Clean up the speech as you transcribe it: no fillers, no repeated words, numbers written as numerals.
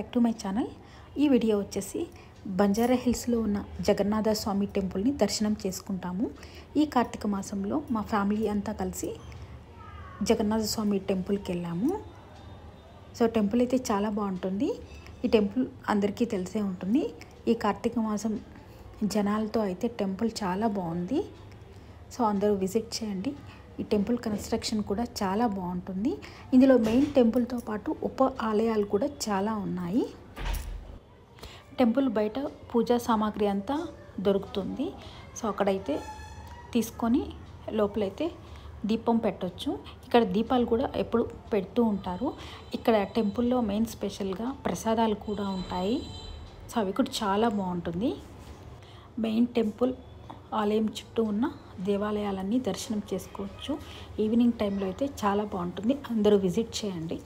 Back to my channel. ఈ video వచ్చేసి బంజారా హిల్స్లో ఉన్న జగన్నాథ స్వామి టెంపుల్ని దర్శనం చేసుకుంటాము. ఈ కార్తీక మాసంలో మా ఫ్యామిలీ అంతా కలిసి జగన్నాథ స్వామి టెంపుల్కి వెళ్ళాము. సో టెంపుల్ అయితే చాలా బాగుంటుంది. ఈ టెంపుల్ అందరికీ తెలిసే ఉంటుంది. ఈ కార్తీక మాసం జనాలతో అయితే టెంపుల్ చాలా బాగుంది. సో అందరూ విజిట్ చేయండి. ఈ టెంపుల్ కన్స్ట్రక్షన్ కూడా చాలా బాగుంటుంది. ఇందులో మెయిన్ టెంపుల్తో పాటు ఉప ఆలయాలు కూడా చాలా ఉన్నాయి. టెంపుల్ బయట పూజా సామాగ్రి అంతా దొరుకుతుంది. సో అక్కడైతే తీసుకొని లోపలైతే దీపం పెట్టవచ్చు. ఇక్కడ దీపాలు కూడా ఎప్పుడు పెడుతూ ఉంటారు. ఇక్కడ టెంపుల్లో మెయిన్ స్పెషల్గా ప్రసాదాలు కూడా ఉంటాయి. సో అవి కూడా చాలా బాగుంటుంది. మెయిన్ టెంపుల్ ఆలయం చుట్టూ ఉన్న దేవాలయాలన్నీ దర్శనం చేసుకోవచ్చు. ఈవినింగ్ టైంలో అయితే చాలా బాగుంటుంది. అందరూ విజిట్ చేయండి.